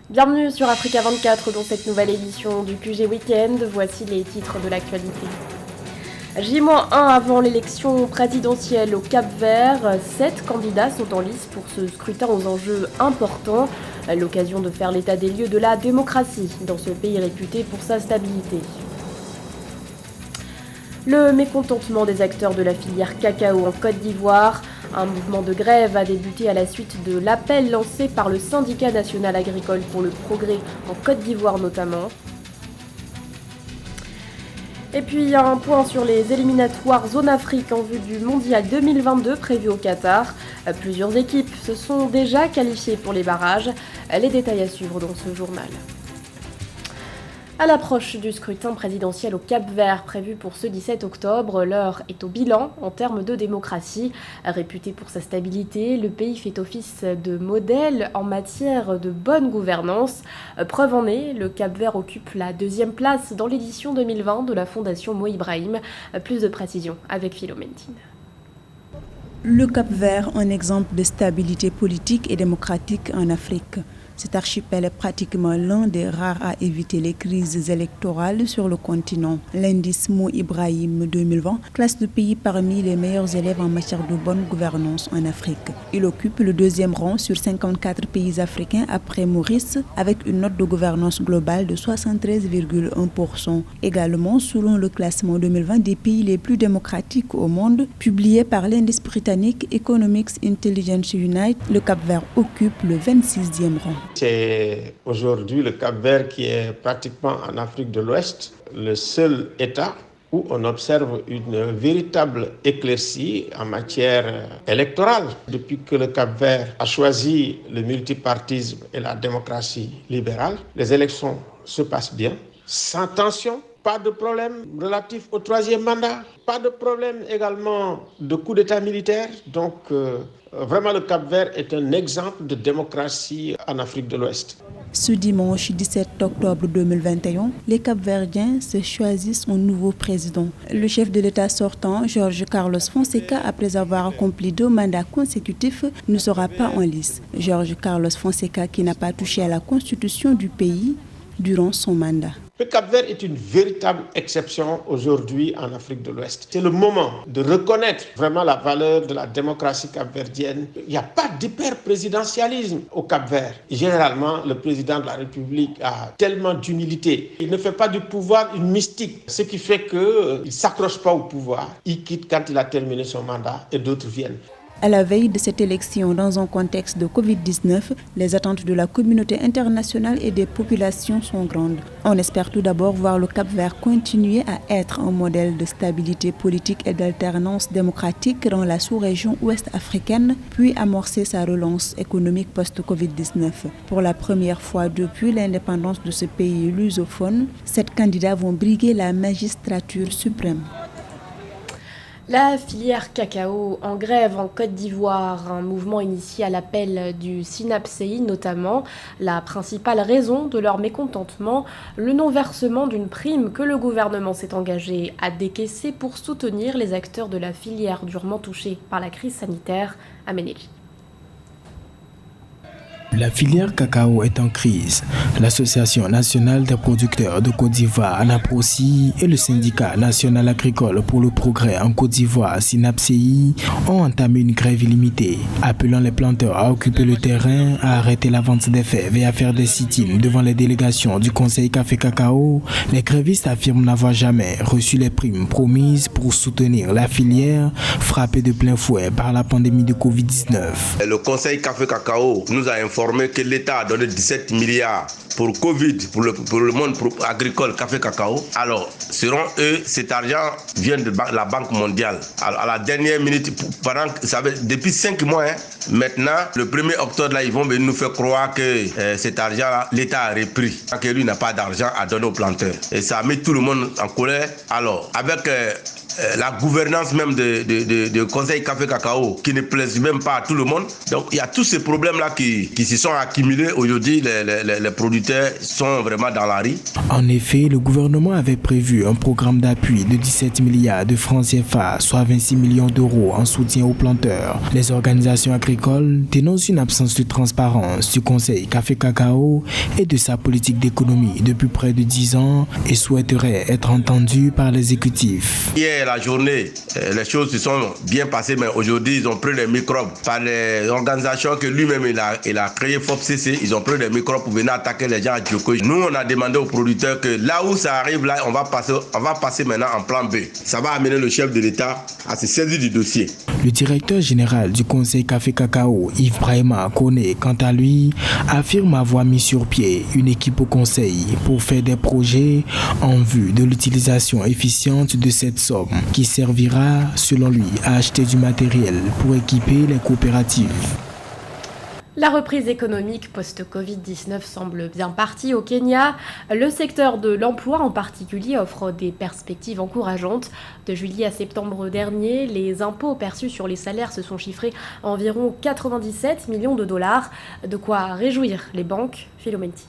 Bienvenue sur Africa 24 dans cette nouvelle édition du QG Weekend. Voici les titres de l'actualité. J-1 avant l'élection présidentielle au Cap-Vert, 7 candidats sont en lice pour ce scrutin aux enjeux importants. L'occasion de faire l'état des lieux de la démocratie dans ce pays réputé pour sa stabilité. Le mécontentement des acteurs de la filière cacao en Côte d'Ivoire. Un mouvement de grève a débuté à la suite de l'appel lancé par le syndicat national agricole pour le progrès en Côte d'Ivoire notamment. Et puis un point sur les éliminatoires zone Afrique en vue du mondial 2022 prévu au Qatar. Plusieurs équipes se sont déjà qualifiées pour les barrages. Les détails à suivre dans ce journal. À l'approche du scrutin présidentiel au Cap-Vert prévu pour ce 17 octobre, l'heure est au bilan en termes de démocratie. Réputé pour sa stabilité, le pays fait office de modèle en matière de bonne gouvernance. Preuve en est, le Cap-Vert occupe la 2e place dans l'édition 2020 de la Fondation Mo Ibrahim. Plus de précisions avec Philomène Tine. Le Cap-Vert, un exemple de stabilité politique et démocratique en Afrique. Cet archipel est pratiquement l'un des rares à éviter les crises électorales sur le continent. L'indice Mo Ibrahim 2020 classe le pays parmi les meilleurs élèves en matière de bonne gouvernance en Afrique. Il occupe le 2e rang sur 54 pays africains après Maurice, avec une note de gouvernance globale de 73,1%. Également, selon le classement 2020 des pays les plus démocratiques au monde, publié par l'indice britannique Economics Intelligence Unit, le Cap-Vert occupe le 26e rang. C'est aujourd'hui le Cap-Vert qui est pratiquement en Afrique de l'Ouest, le seul État où on observe une véritable éclaircie en matière électorale. Depuis que le Cap-Vert a choisi le multipartisme et la démocratie libérale, les élections se passent bien, sans tension. Pas de problème relatif au 3e mandat, pas de problème également de coup d'État militaire. Donc, vraiment, le Cap-Vert est un exemple de démocratie en Afrique de l'Ouest. Ce dimanche 17 octobre 2021, les Cap-Verdiens se choisissent un nouveau président. Le chef de l'État sortant, Jorge Carlos Fonseca, après avoir accompli 2 mandats consécutifs, ne sera pas en lice. Jorge Carlos Fonseca, qui n'a pas touché à la constitution du pays durant son mandat. Le Cap-Vert est une véritable exception aujourd'hui en Afrique de l'Ouest. C'est le moment de reconnaître vraiment la valeur de la démocratie capverdienne. Il n'y a pas d'hyper-présidentialisme au Cap-Vert. Généralement, le président de la République a tellement d'humilité. Il ne fait pas du pouvoir une mystique, ce qui fait qu'il ne s'accroche pas au pouvoir. Il quitte quand il a terminé son mandat et d'autres viennent. À la veille de cette élection, dans un contexte de Covid-19, les attentes de la communauté internationale et des populations sont grandes. On espère tout d'abord voir le Cap-Vert continuer à être un modèle de stabilité politique et d'alternance démocratique dans la sous-région ouest-africaine, puis amorcer sa relance économique post-Covid-19. Pour la première fois depuis l'indépendance de ce pays lusophone, 7 candidats vont briguer la magistrature suprême. La filière cacao en grève en Côte d'Ivoire, un mouvement initié à l'appel du SYNAPCI notamment. La principale raison de leur mécontentement, le non-versement d'une prime que le gouvernement s'est engagé à décaisser pour soutenir les acteurs de la filière durement touchés par la crise sanitaire à Ménéli. La filière cacao est en crise. L'Association nationale des producteurs de Côte d'Ivoire, ANAPROSI, et le syndicat national agricole pour le progrès en Côte d'Ivoire, SYNAPCI, ont entamé une grève illimitée, appelant les planteurs à occuper le terrain, à arrêter la vente des fèves et à faire des sit-ins devant les délégations du Conseil Café Cacao. Les grévistes affirment n'avoir jamais reçu les primes promises pour soutenir la filière frappée de plein fouet par la pandémie de Covid-19. Le Conseil Café Cacao nous a informé que l'État a donné 17 milliards pour Covid, pour le monde agricole café cacao. Alors, selon eux, cet argent vient de la Banque mondiale. Alors, à la dernière minute, depuis 5 mois, maintenant, le 1er octobre, là, ils vont venir nous faire croire que cet argent-là, l'État a repris, que lui n'a pas d'argent à donner aux planteurs. Et ça a mis tout le monde en colère. Alors, avec la gouvernance même de Conseil Café Cacao qui ne plaise même pas à tout le monde. Donc il y a tous ces problèmes-là qui se sont accumulés aujourd'hui, les producteurs producteurs sont vraiment dans la rue. En effet, le gouvernement avait prévu un programme d'appui de 17 milliards de francs CFA, soit 26 millions d'euros en soutien aux planteurs. Les organisations agricoles dénoncent une absence de transparence du Conseil Café-Cacao et de sa politique d'économie depuis près de 10 ans et souhaiteraient être entendus par l'exécutif. Hier, la journée, les choses se sont bien passées, mais aujourd'hui, ils ont pris des microbes par les organisations que lui-même il a créé, FOPCC. Ils ont pris des microbes pour venir attaquer les gens à Djoko. Nous, on a demandé aux producteurs que là où ça arrive, là, on va passer maintenant en plan B. Ça va amener le chef de l'État à se saisir du dossier. Le directeur général du Conseil Café-Cacao, Yves Brahima Kone, quant à lui, affirme avoir mis sur pied une équipe au Conseil pour faire des projets en vue de l'utilisation efficiente de cette somme qui servira, selon lui, à acheter du matériel pour équiper les coopératives. La reprise économique post-Covid-19 semble bien partie au Kenya. Le secteur de l'emploi en particulier offre des perspectives encourageantes. De juillet à septembre dernier, les impôts perçus sur les salaires se sont chiffrés à environ 97 millions de dollars. De quoi réjouir les banques. Philoméntine.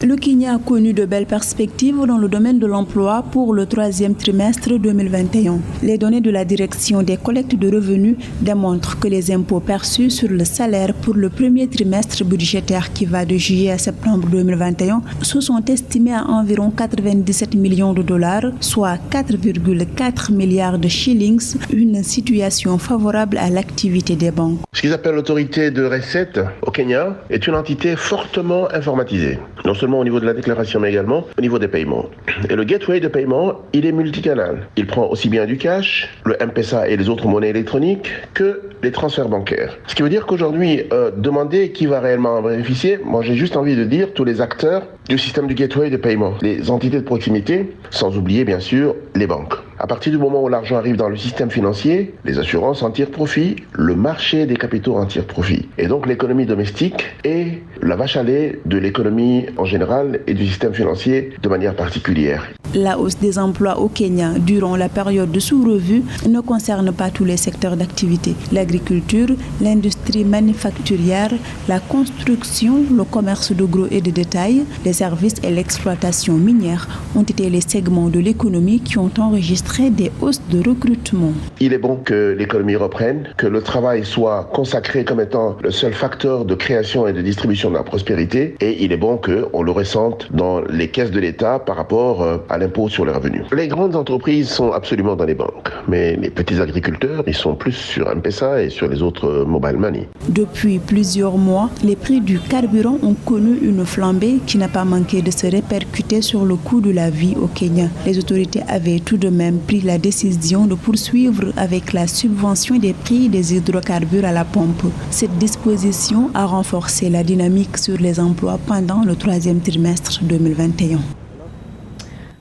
Le Kenya a connu de belles perspectives dans le domaine de l'emploi pour le troisième trimestre 2021. Les données de la direction des collectes de revenus démontrent que les impôts perçus sur le salaire pour le premier trimestre budgétaire qui va de juillet à septembre 2021 se sont estimés à environ 97 millions de dollars, soit 4,4 milliards de shillings, une situation favorable à l'activité des banques. Ce qu'ils appellent l'autorité de recette au Kenya est une entité fortement informatisée. Non seulement au niveau de la déclaration, mais également au niveau des paiements. Et le gateway de paiement, il est multicanal. Il prend aussi bien du cash, le M-Pesa et les autres monnaies électroniques, que les transferts bancaires. Ce qui veut dire qu'aujourd'hui, demander qui va réellement en bénéficier, moi j'ai juste envie de dire tous les acteurs du système du gateway de paiement, les entités de proximité, sans oublier bien sûr les banques. À partir du moment où l'argent arrive dans le système financier, les assurances en tirent profit, le marché des capitaux en tire profit. Et donc l'économie domestique est la vache à lait de l'économie en général et du système financier de manière particulière. La hausse des emplois au Kenya durant la période de sous-revue ne concerne pas tous les secteurs d'activité. L'agriculture, l'industrie manufacturière, la construction, le commerce de gros et de détail, les services et l'exploitation minière ont été les segments de l'économie qui ont enregistré des hausses de recrutement. Il est bon que l'économie reprenne, que le travail soit consacré comme étant le seul facteur de création et de distribution de la prospérité, et il est bon qu'on le ressente dans les caisses de l'État par rapport à l'impôt sur les revenus. Les grandes entreprises sont absolument dans les banques, mais les petits agriculteurs, ils sont plus sur M-Pesa et sur les autres mobile money. Depuis plusieurs mois, les prix du carburant ont connu une flambée qui n'a pas manqué de se répercuter sur le coût de la vie au Kenya. Les autorités avaient tout de même pris la décision de poursuivre avec la subvention des prix des hydrocarbures à la pompe. Cette disposition a renforcé la dynamique sur les emplois pendant le troisième trimestre 2021.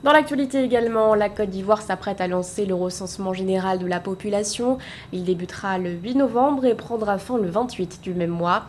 Dans l'actualité également, la Côte d'Ivoire s'apprête à lancer le recensement général de la population. Il débutera le 8 novembre et prendra fin le 28 du même mois.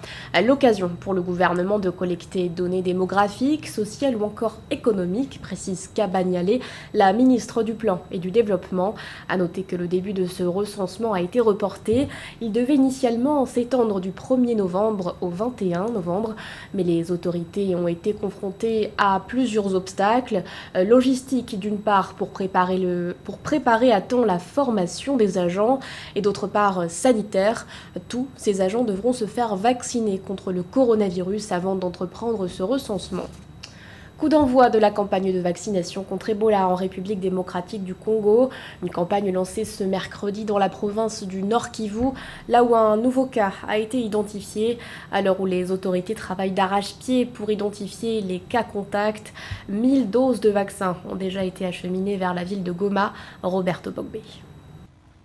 L'occasion pour le gouvernement de collecter données démographiques, sociales ou encore économiques, précise Kabanyale, la ministre du Plan et du Développement. À noter que le début de ce recensement a été reporté. Il devait initialement s'étendre du 1er novembre au 21 novembre, mais les autorités ont été confrontées à plusieurs obstacles. Logistique d'une part pour préparer à temps la formation des agents et d'autre part sanitaire. Tous ces agents devront se faire vacciner contre le coronavirus avant d'entreprendre ce recensement. Coup d'envoi de la campagne de vaccination contre Ebola en République démocratique du Congo. Une campagne lancée ce mercredi dans la province du Nord Kivu, là où un nouveau cas a été identifié. À l'heure où les autorités travaillent d'arrache-pied pour identifier les cas contacts, 1000 doses de vaccins ont déjà été acheminées vers la ville de Goma. Roberto Bogbe.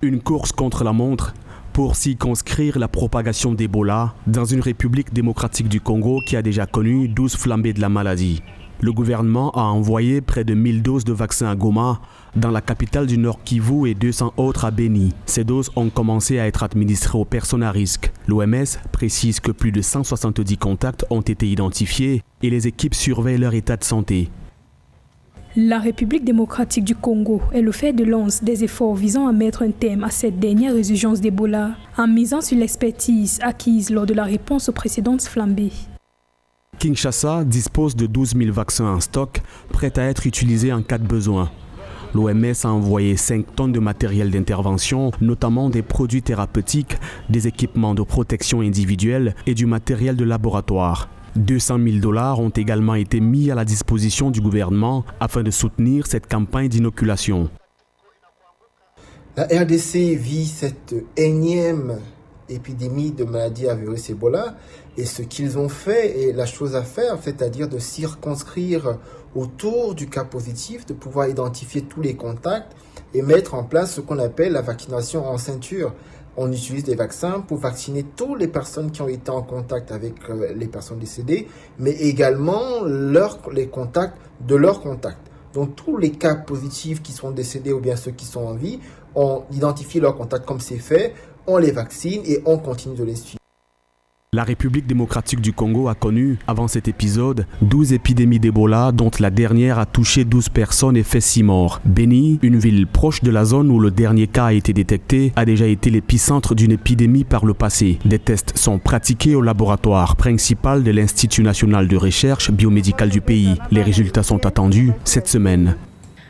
Une course contre la montre pour circonscrire la propagation d'Ebola dans une République démocratique du Congo qui a déjà connu 12 flambées de la maladie. Le gouvernement a envoyé près de 1000 doses de vaccins à Goma, dans la capitale du Nord Kivu, et 200 autres à Beni. Ces doses ont commencé à être administrées aux personnes à risque. L'OMS précise que plus de 170 contacts ont été identifiés et les équipes surveillent leur état de santé. La République démocratique du Congo est le fer de lance des efforts visant à mettre un terme à cette dernière résurgence d'Ebola, en misant sur l'expertise acquise lors de la réponse aux précédentes flambées. Kinshasa dispose de 12 000 vaccins en stock, prêts à être utilisés en cas de besoin. L'OMS a envoyé 5 tonnes de matériel d'intervention, notamment des produits thérapeutiques, des équipements de protection individuelle et du matériel de laboratoire. 200 000 $ ont également été mis à la disposition du gouvernement afin de soutenir cette campagne d'inoculation. La RDC vit cette énième épidémie de maladie à virus Ebola et ce qu'ils ont fait est la chose à faire, c'est-à-dire de circonscrire autour du cas positif, de pouvoir identifier tous les contacts et mettre en place ce qu'on appelle la vaccination en ceinture. On utilise des vaccins pour vacciner toutes les personnes qui ont été en contact avec les personnes décédées, mais également les contacts de leurs contacts. Donc tous les cas positifs qui sont décédés ou bien ceux qui sont en vie, on identifie leurs contacts comme c'est fait, on les vaccine et on continue de les suivre. La République démocratique du Congo a connu, avant cet épisode, 12 épidémies d'Ebola, dont la dernière a touché 12 personnes et fait 6 morts. Beni, une ville proche de la zone où le dernier cas a été détecté, a déjà été l'épicentre d'une épidémie par le passé. Des tests sont pratiqués au laboratoire principal de l'Institut national de recherche biomédicale du pays. Les résultats sont attendus cette semaine.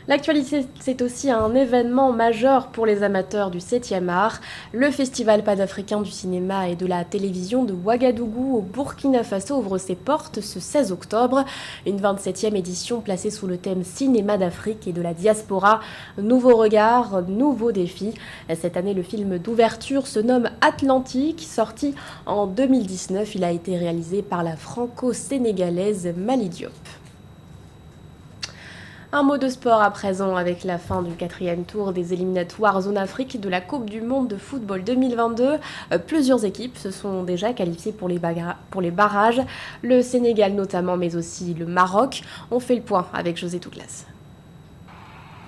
L'actualité, c'est aussi un événement majeur pour les amateurs du 7e art. Le Festival panafricain du cinéma et de la télévision de Ouagadougou au Burkina Faso ouvre ses portes ce 16 octobre. Une 27e édition placée sous le thème Cinéma d'Afrique et de la diaspora. Nouveaux regards, nouveaux défis. Cette année, le film d'ouverture se nomme Atlantique. Sorti en 2019, il a été réalisé par la franco-sénégalaise Mali Diop. Un mot de sport à présent avec la fin du 4e tour des éliminatoires Zone Afrique de la Coupe du Monde de football 2022. Plusieurs équipes se sont déjà qualifiées pour les barrages. Le Sénégal notamment, mais aussi le Maroc. On fait le point avec José Douglas.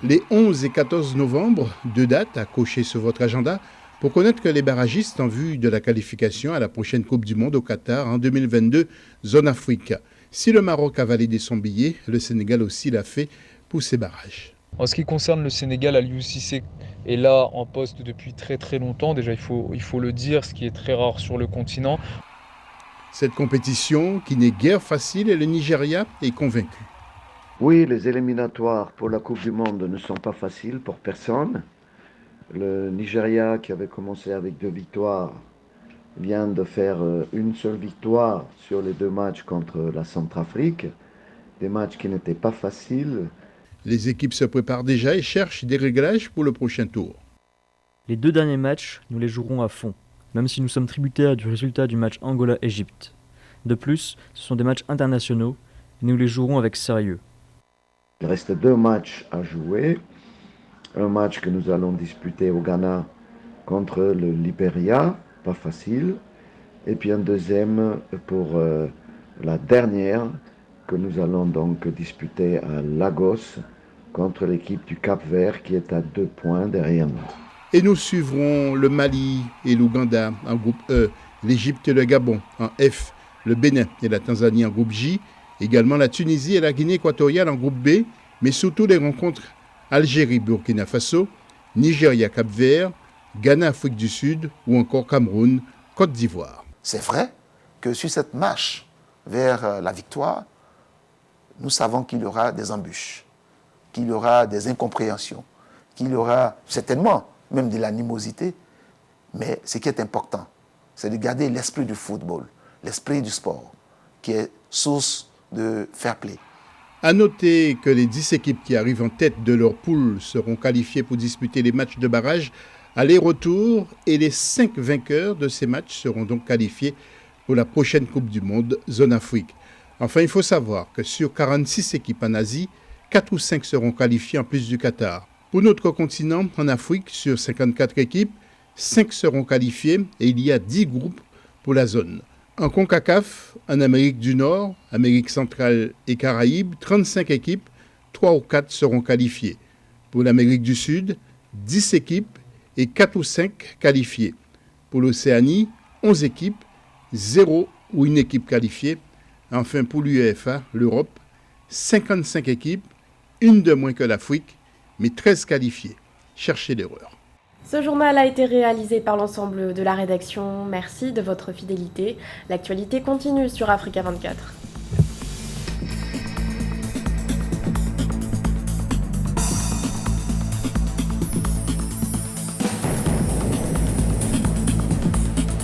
Les 11 et 14 novembre, 2 dates à cocher sur votre agenda pour connaître les barragistes en vue de la qualification à la prochaine Coupe du Monde au Qatar en 2022, Zone Afrique. Si le Maroc a validé son billet, le Sénégal aussi l'a fait pour ses barrages. En ce qui concerne le Sénégal, Aliou Cissé est là en poste depuis très très longtemps. Déjà, il faut le dire, ce qui est très rare sur le continent. Cette compétition, qui n'est guère facile, et le Nigeria est convaincu. Oui, les éliminatoires pour la Coupe du Monde ne sont pas faciles pour personne. Le Nigeria, qui avait commencé avec 2 victoires, vient de faire une seule victoire sur les 2 matchs contre la Centrafrique. Des matchs qui n'étaient pas faciles. Les équipes se préparent déjà et cherchent des réglages pour le prochain tour. Les 2 derniers matchs, nous les jouerons à fond, même si nous sommes tributaires du résultat du match Angola-Égypte. De plus, ce sont des matchs internationaux et nous les jouerons avec sérieux. Il reste 2 matchs à jouer. Un match que nous allons disputer au Ghana contre le Libéria, pas facile. Et puis un deuxième pour la dernière que nous allons donc disputer à Lagos contre l'équipe du Cap-Vert qui est à 2 points derrière nous. Et nous suivrons le Mali et l'Ouganda en groupe E, l'Égypte et le Gabon en F, le Bénin et la Tanzanie en groupe J, également la Tunisie et la Guinée équatoriale en groupe B, mais surtout les rencontres Algérie, Burkina Faso, Nigeria, Cap-Vert, Ghana, Afrique du Sud ou encore Cameroun, Côte d'Ivoire. C'est vrai que sur cette marche vers la victoire, nous savons qu'il y aura des embûches, qu'il y aura des incompréhensions, qu'il y aura certainement même de l'animosité. Mais ce qui est important, c'est de garder l'esprit du football, l'esprit du sport, qui est source de fair play. À noter que les 10 équipes qui arrivent en tête de leur poule seront qualifiées pour disputer les matchs de barrage aller-retour et les 5 vainqueurs de ces matchs seront donc qualifiés pour la prochaine Coupe du Monde Zone Afrique. Enfin, il faut savoir que sur 46 équipes en Asie, 4 ou 5 seront qualifiées en plus du Qatar. Pour notre continent, en Afrique, sur 54 équipes, 5 seront qualifiées et il y a 10 groupes pour la zone. En CONCACAF, en Amérique du Nord, Amérique centrale et Caraïbes, 35 équipes, 3 ou 4 seront qualifiées. Pour l'Amérique du Sud, 10 équipes et 4 ou 5 qualifiées. Pour l'Océanie, 11 équipes, 0 ou 1 équipe qualifiée. Enfin, pour l'UEFA, l'Europe, 55 équipes, 1 de moins que l'Afrique, mais 13 qualifiées. Cherchez l'erreur. Ce journal a été réalisé par l'ensemble de la rédaction. Merci de votre fidélité. L'actualité continue sur Africa 24.